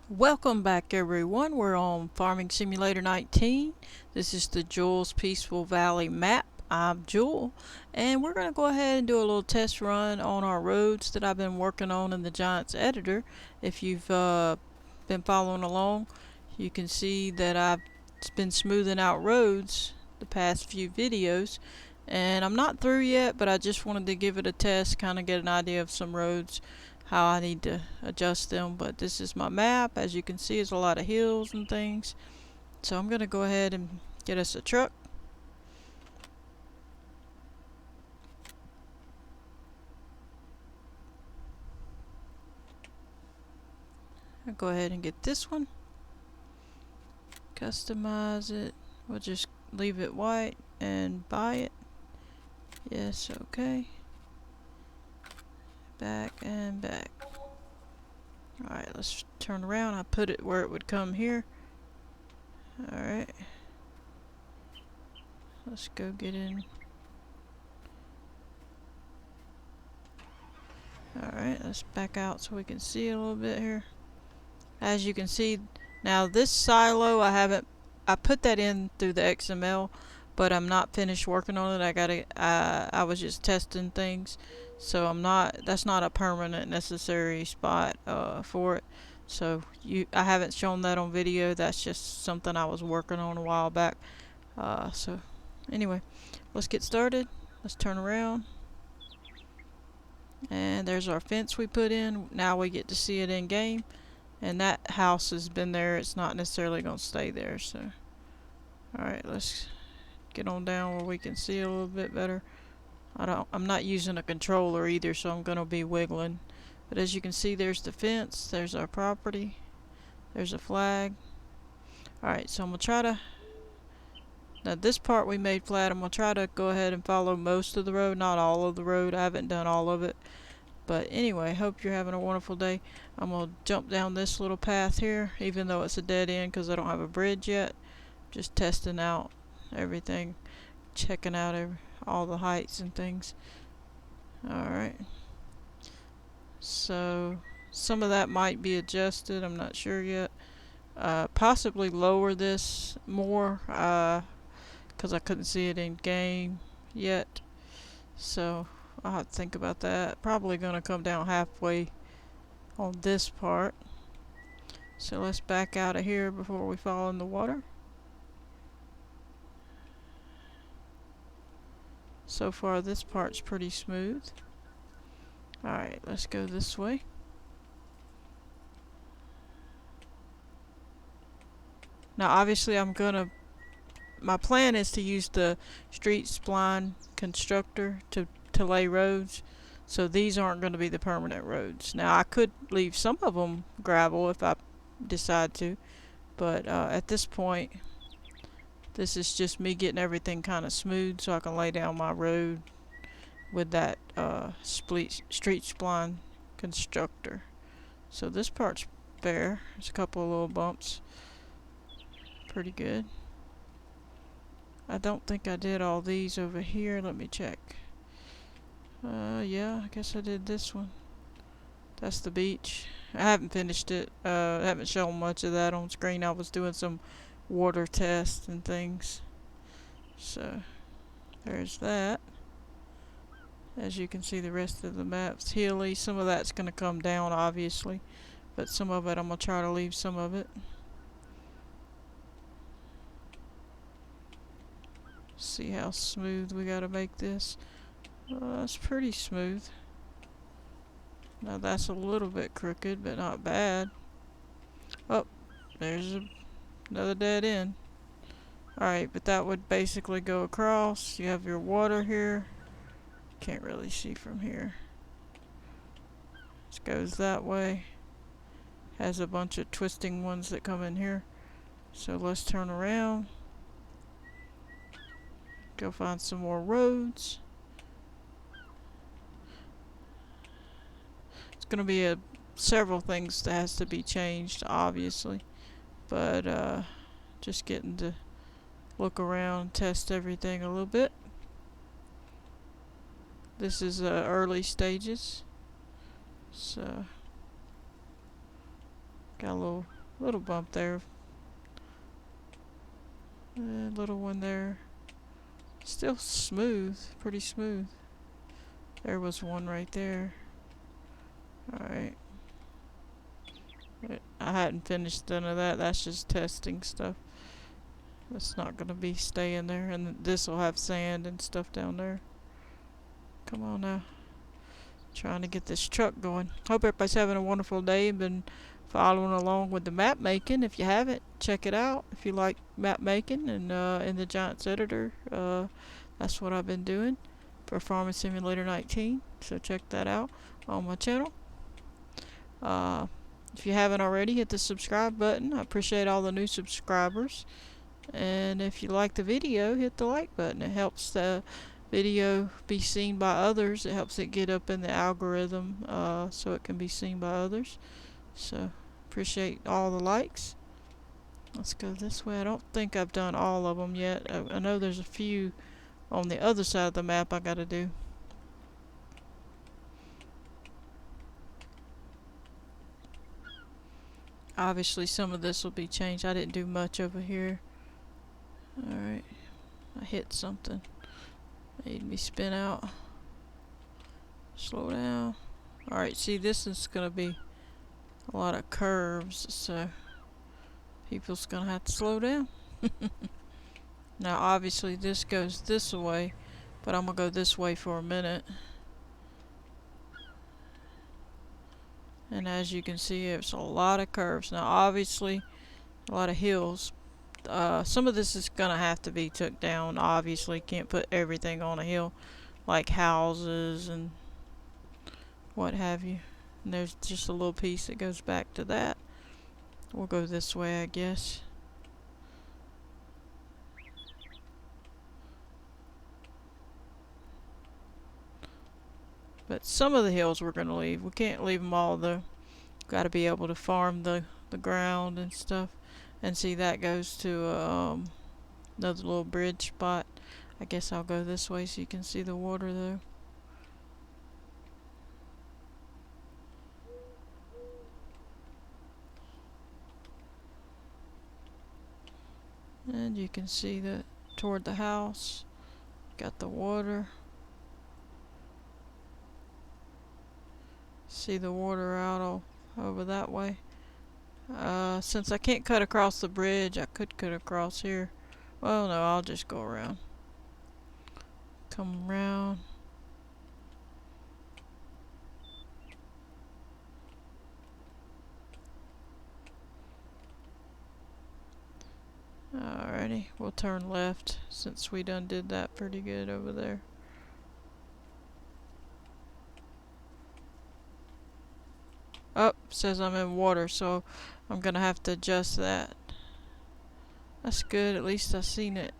Welcome back everyone. We're on Farming Simulator 19. This is the Jules Peaceful Valley map. I'm Jewel, and we're going to go ahead and do a little test run on our roads that I've been working on in the Giants editor. If you've been following along, you can see that I've been smoothing out roads the past few videos, and I'm not through yet, but I just wanted to give it a test, kind of get an idea of some roads, how I need to adjust them. But this is my map. As you can see, there's a lot of hills and things. So I'm gonna go ahead and get us a truck. I'll go ahead and get this one. Customize it. We'll just leave it white and buy it. Yes, okay. Back and back. Alright, let's turn around. I put it where it would come here. Alright. Let's go get in. Alright, let's back out so we can see a little bit here. As you can see, now this silo I put that in through the XML, but I'm not finished working on it. I was just testing things, so that's not a permanent necessary spot for it. So I haven't shown that on video. That's just something I was working on a while back. So anyway, let's get started. Let's turn around. And there's our fence we put in. Now we get to see it in game. And that house has been there. It's not necessarily going to stay there. So, alright, let's get on down where we can see a little bit better. I'm not using a controller either, so I'm going to be wiggling. But as you can see, there's the fence. There's our property. There's a flag. Alright, so I'm going to try to... Now this part we made flat. I'm going to try to go ahead and follow most of the road, not all of the road. I haven't done all of it. But anyway, hope you're having a wonderful day. I'm going to jump down this little path here, even though it's a dead end because I don't have a bridge yet. Just testing out everything, checking out all the heights and things. Alright. So, some of that might be adjusted. I'm not sure yet. Possibly lower this more because I couldn't see it in game yet. So, I'll have to think about that. Probably going to come down halfway on this part. So let's back out of here before we fall in the water. So far this part's pretty smooth. Alright, let's go this way. Now obviously my plan is to use the street spline constructor to lay roads. So these aren't going to be the permanent roads. Now I could leave some of them gravel if I decide to, but at this point this is just me getting everything kind of smooth so I can lay down my road with that street spline constructor. So this part's bare. There's a couple of little bumps. Pretty good. I don't think I did all these over here. Let me check. Yeah, I guess I did this one. That's the beach. I haven't finished it. I haven't shown much of that on screen. I was doing some water tests and things. So, there's that. As you can see, the rest of the map's hilly. Some of that's going to come down, obviously. But some of it, I'm going to try to leave some of it. See how smooth we got to make this. That's pretty smooth. Now that's a little bit crooked, but not bad. Oh, there's another dead end. Alright, but that would basically go across. You have your water here. Can't really see from here. This goes that way. Has a bunch of twisting ones that come in here. So let's turn around. Go find some more roads. It's going to be several things that has to be changed, obviously. But just getting to look around, test everything a little bit. This is early stages. So got a little Little bump there. Little one there. Still smooth. Pretty smooth. There was one right there. Alright. I hadn't finished none of that. That's just testing stuff. It's not going to be staying there. And this will have sand and stuff down there. Come on now. Trying to get this truck going. Hope everybody's having a wonderful day and been following along with the map making. If you haven't, check it out. If you like map making and in the Giants editor, that's what I've been doing for Farming Simulator 19. So check that out on my channel. If you haven't already, hit the subscribe button. I appreciate all the new subscribers. And if you like the video, hit the like button. It helps the video be seen by others. It helps it get up in the algorithm so it can be seen by others. So appreciate all the likes. Let's go this way. I don't think I've done all of them yet. I know there's a few on the other side of the map I gotta do. Obviously some of this will be changed. I didn't do much over here. Alright. I hit something. Made me spin out. Slow down. Alright, see, this is gonna be a lot of curves, so people's gonna have to slow down. Now obviously this goes this way, but I'm gonna go this way for a minute. And as you can see, it's a lot of curves. Now obviously a lot of hills. Some of this is gonna have to be took down. Obviously can't put everything on a hill, like houses and what have you. And there's just a little piece that goes back to that. We'll go this way, I guess. But some of the hills we're gonna leave. We can't leave them all though. Got to be able to farm the ground and stuff. And see, that goes to another little bridge spot. I guess I'll go this way so you can see the water though. And you can see that toward the house, got the water. See the water out all over that way. Since I can't cut across the bridge, I could cut across here. Well, no, I'll just go around. Come around. Alrighty, we'll turn left since we done did that pretty good over there. Oh, says I'm in water, so I'm gonna have to adjust that. That's good, at least I seen it.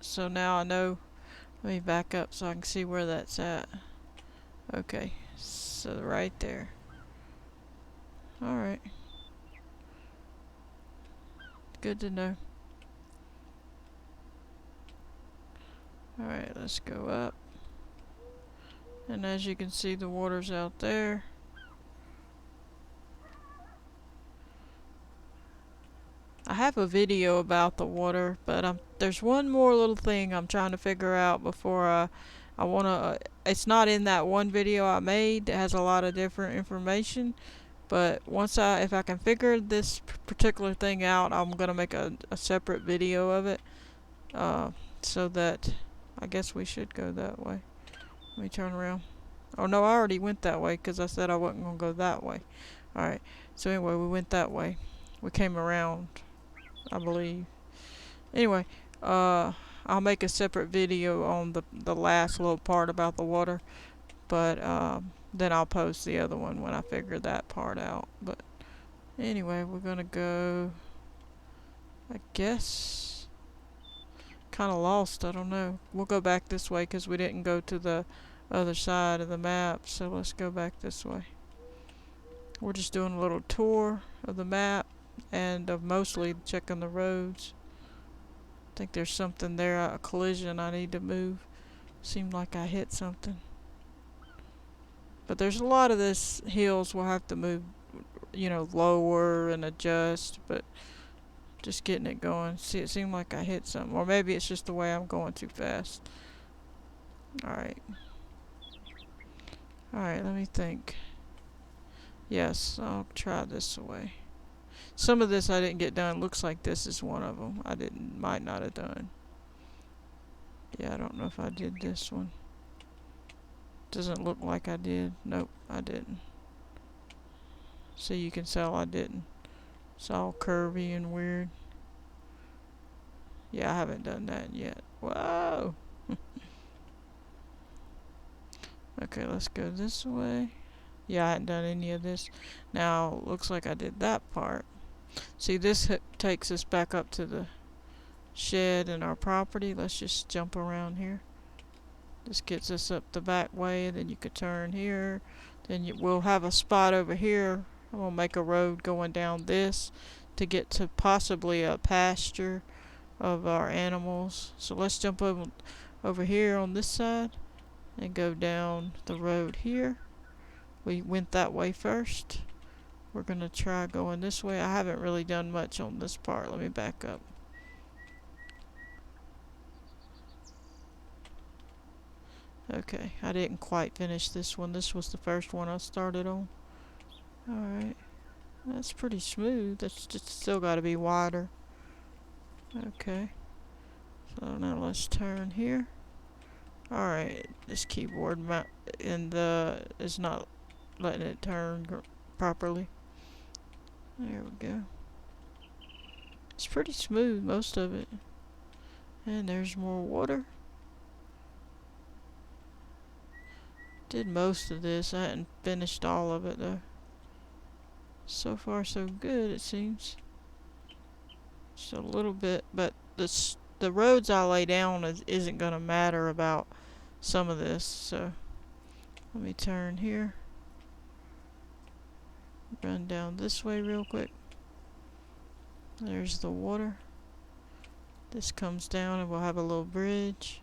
So now I know. Let me back up so I can see where that's at. Okay, so right there. Alright. Good to know. Alright, let's go up. And as you can see, the water's out there. I have a video about the water, but there's one more little thing I'm trying to figure out before I wanna. It's not in that one video I made. It has a lot of different information, but if I can figure this particular thing out, I'm gonna make a separate video of it, so that I guess we should go that way. Let me turn around. Oh no, I already went that way because I said I wasn't gonna go that way. Alright, so anyway, we went that way. We came around, I believe. Anyway, I'll make a separate video on the last little part about the water, but then I'll post the other one when I figure that part out. But anyway, we're gonna go, I guess, kind of lost, I don't know. We'll go back this way because we didn't go to the other side of the map, so let's go back this way. We're just doing a little tour of the map and of mostly checking the roads. I think there's something there, a collision I need to move. Seemed like I hit something. But there's a lot of this hills we'll have to move you know, lower and adjust, but just getting it going. See, it seemed like I hit something, or maybe it's just the way I'm going too fast. Alright. Alright, let me think. Yes, I'll try this away. Some of this I didn't get done. Looks like this is one of them. Might not have done. Yeah, I don't know if I did this one. Doesn't look like I did. Nope, I didn't. So you can tell I didn't. It's all curvy and weird. Yeah, I haven't done that yet. Whoa! Okay, let's go this way. Yeah, I hadn't done any of this. Now, looks like I did that part. See, this takes us back up to the shed and our property. Let's just jump around here. This gets us up the back way, then you could turn here. Then we'll have a spot over here. I'm gonna make a road going down this to get to possibly a pasture of our animals. So let's jump over here on this side and go down the road here. We went that way first. We're gonna try going this way. I haven't really done much on this part. Let me back up. Okay, I didn't quite finish this one. This was the first one I started on. Alright, that's pretty smooth. That's just still gotta be wider. Okay, so now let's turn here. Alright, this keyboard is not letting it turn properly. There we go. It's pretty smooth, most of it. And there's more water. Did most of this. I hadn't finished all of it though. So far so good, it seems. Just a little bit, but the roads I lay down isn't gonna matter about some of this. So let me turn here. Run down this way real quick. There's the water. This comes down and we'll have a little bridge.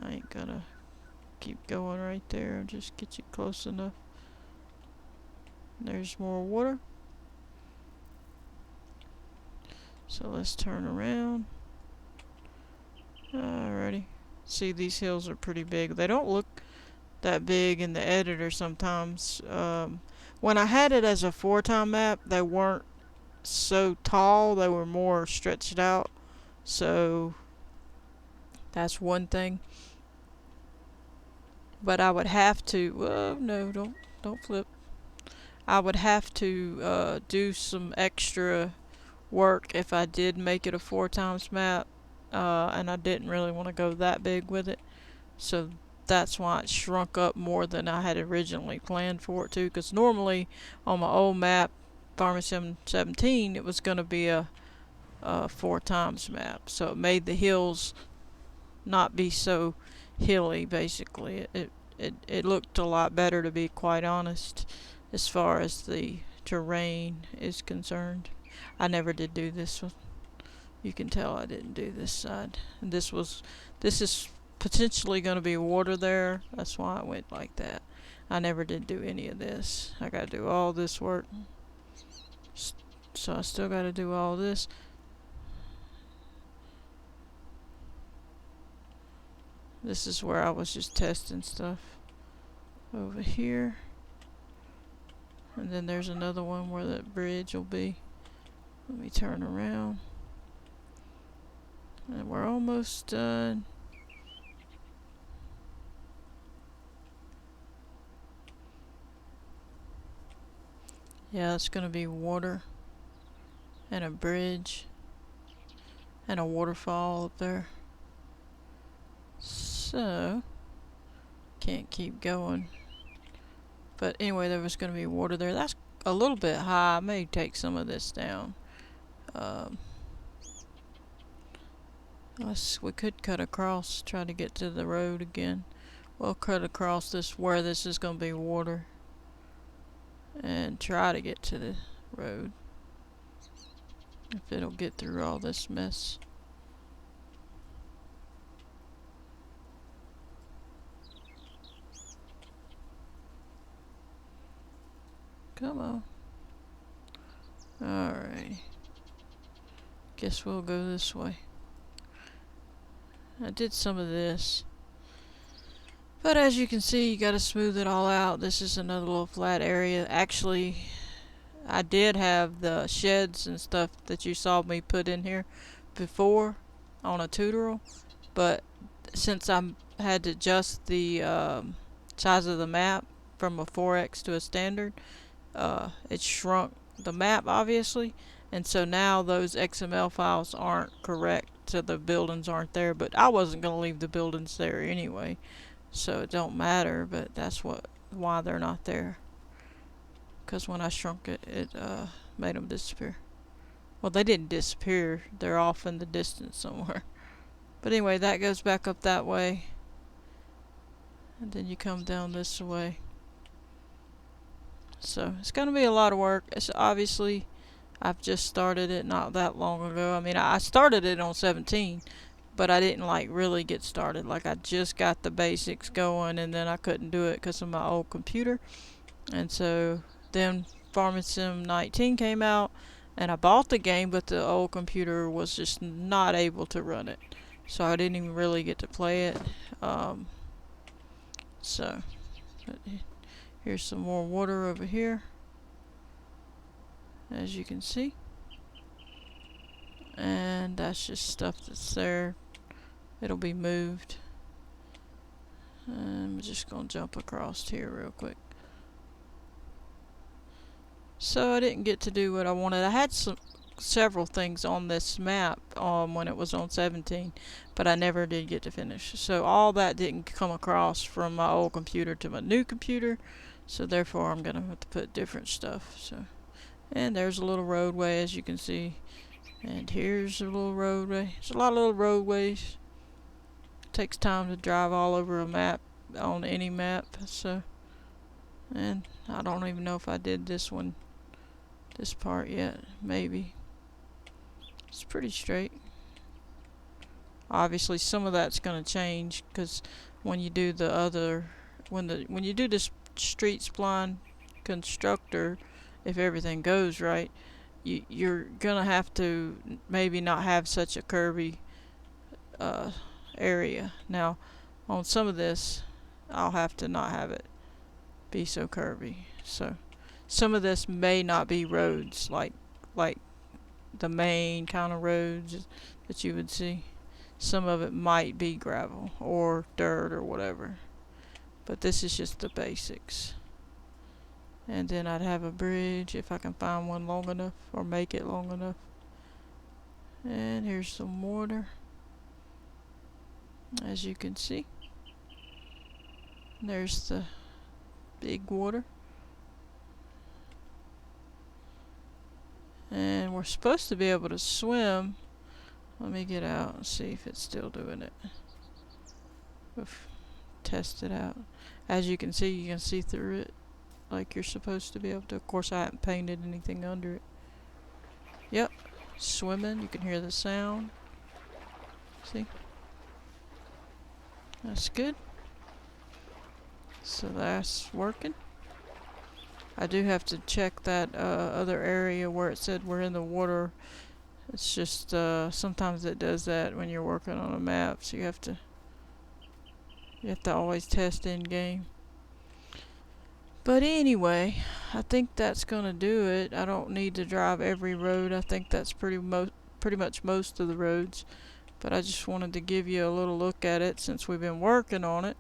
I ain't gonna keep going right there. I'll just get you close enough. There's more water. So let's turn around. Alrighty. See, these hills are pretty big. They don't look that big in the editor sometimes. When I had it as a 4-time map, they weren't so tall. They were more stretched out. So that's one thing. But I would have to. Whoa, no, don't flip. I would have to do some extra work if I did make it a 4x map, and I didn't really want to go that big with it, so that's why it shrunk up more than I had originally planned for it to, because normally on my old map, Farming Sim 17, it was going to be a 4x map, so it made the hills not be so hilly. Basically, it looked a lot better, to be quite honest, as far as the terrain is concerned. I never did do this one. You can tell I didn't do this side. And this is potentially going to be water there. That's why I went like that. I never did do any of this. I got to do all this work. So I still got to do all this. This is where I was just testing stuff. Over here. And then there's another one where that bridge will be. Let me turn around. And we're almost done. Yeah, it's going to be water. And a bridge. And a waterfall up there. So, can't keep going. But anyway, there was going to be water there. That's a little bit high. I may take some of this down. We could cut across, try to get to the road again. We'll cut across where this is going to be water, and try to get to the road. If it'll get through all this mess. Come on. Alright. Guess we'll go this way. I did some of this. But as you can see, you gotta smooth it all out. This is another little flat area. Actually, I did have the sheds and stuff that you saw me put in here before on a tutorial. But since I had to adjust the size of the map from a 4x to a standard, it shrunk the map obviously, and so now those XML files aren't correct, so the buildings aren't there. But I wasn't going to leave the buildings there anyway, so it don't matter. But that's why they're not there, because when I shrunk it, it made them disappear. Well, they didn't disappear, they're off in the distance somewhere. But anyway, that goes back up that way, and then you come down this way. So it's going to be a lot of work. It's obviously, I've just started it not that long ago. I mean, I started it on 17, but I didn't like really get started. Like, I just got the basics going, and then I couldn't do it because of my old computer. And so then Farming Sim 19 came out, and I bought the game, but the old computer was just not able to run it, so I didn't even really get to play it. So here's some more water over here, as you can see, and that's just stuff that's there. It'll be moved. I'm just gonna jump across here real quick. So I didn't get to do what I wanted. I had several things on this map when it was on 17, but I never did get to finish. So all that didn't come across from my old computer to my new computer, so therefore I'm gonna have to put different stuff. So, and there's a little roadway, as you can see, and here's a little roadway. There's a lot of little roadways. It takes time to drive all over a map, on any map. So, and I don't even know if I did this part yet. Maybe. It's pretty straight. Obviously some of that's going to change, because when you do the other, when you do this street spline constructor, if everything goes right, you're gonna have to maybe not have such a curvy area. Now on some of this I'll have to not have it be so curvy. So some of this may not be roads like the main kind of roads that you would see. Some of it might be gravel or dirt or whatever, but this is just the basics. And then I'd have a bridge if I can find one long enough or make it long enough. And here's some water, as you can see. There's the big water. And we're supposed to be able to swim. Let me get out and see if it's still doing it. Oof. Test it out. As you can see through it like you're supposed to be able to. Of course, I haven't painted anything under it. Yep, swimming. You can hear the sound. See? That's good. So that's working. I do have to check that other area where it said we're in the water. It's just sometimes it does that when you're working on a map, so you have to always test in game. But anyway, I think that's gonna do it. I don't need to drive every road. I think that's pretty much most of the roads. But I just wanted to give you a little look at it since we've been working on it.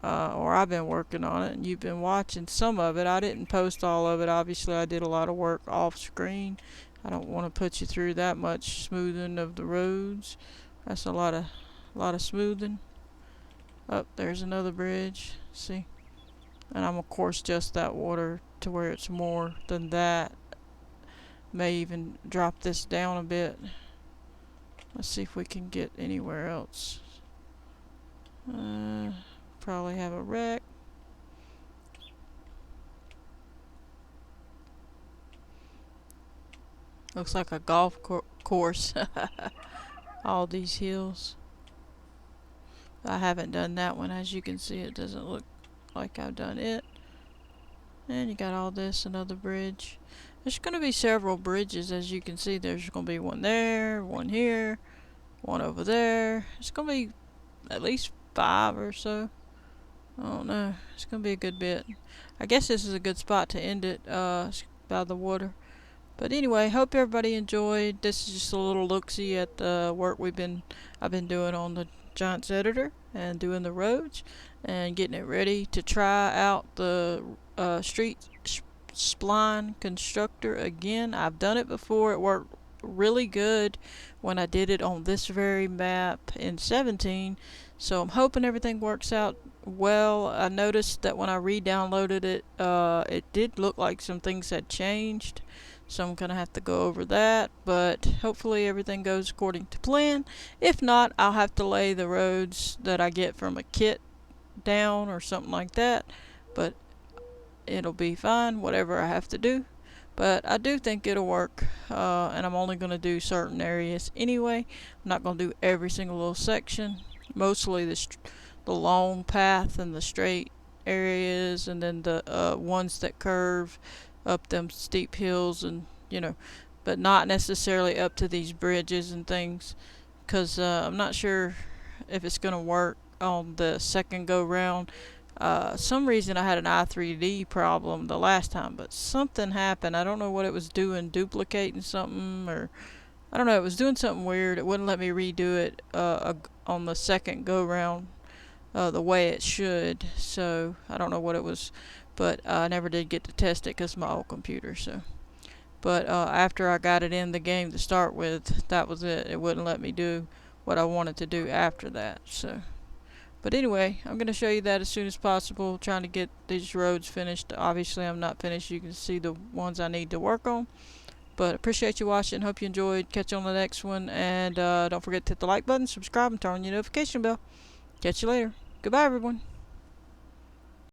Or I've been working on it and you've been watching some of it. I didn't post all of it. Obviously, I did a lot of work off screen. I don't want to put you through that much smoothing of the roads. That's a lot of smoothing. Up there's another bridge. See? And I'm of course just that water to where it's more than that. May even drop this down a bit. Let's see if we can get anywhere else. Probably have a wreck. Looks like a golf course. All these hills. I haven't done that one. As you can see, it doesn't look like I've done it. And you got all this, another bridge. There's going to be several bridges, as you can see. There's going to be one there, one here, one over there. It's going to be at least 5 or so. I don't know. It's going to be a good bit. I guess this is a good spot to end it, by the water. But anyway, hope everybody enjoyed. This is just a little look-see at the work I've been doing on the Giants editor and doing the roads and getting it ready to try out the street spline constructor again. I've done it before. It worked really good when I did it on this very map in 17. So I'm hoping everything works out well. I noticed that when I re-downloaded it, it did look like some things had changed. So I'm gonna have to go over that, but hopefully everything goes according to plan. If not, I'll have to lay the roads that I get from a kit down or something like that. But it'll be fine, whatever I have to do. But I do think it'll work, and I'm only going to do certain areas anyway. I'm not going to do every single little section. Mostly the long path and the straight areas, and then the ones that curve up them steep hills, and but not necessarily up to these bridges and things, because I'm not sure if it's going to work on the second go round. Some reason I had an i3D problem the last time, but something happened. I don't know what it was doing, duplicating something, or I don't know. It was doing something weird. It wouldn't let me redo it on the second go round the way it should. So I don't know what it was, but I never did get to test it because of my old computer. So, but after I got it in the game to start with, that was it. It wouldn't let me do what I wanted to do after that. So. But anyway, I'm going to show you that as soon as possible, trying to get these roads finished. Obviously, I'm not finished. You can see the ones I need to work on. But appreciate you watching. Hope you enjoyed. Catch you on the next one. And don't forget to hit the like button, subscribe, and turn on your notification bell. Catch you later. Goodbye, everyone.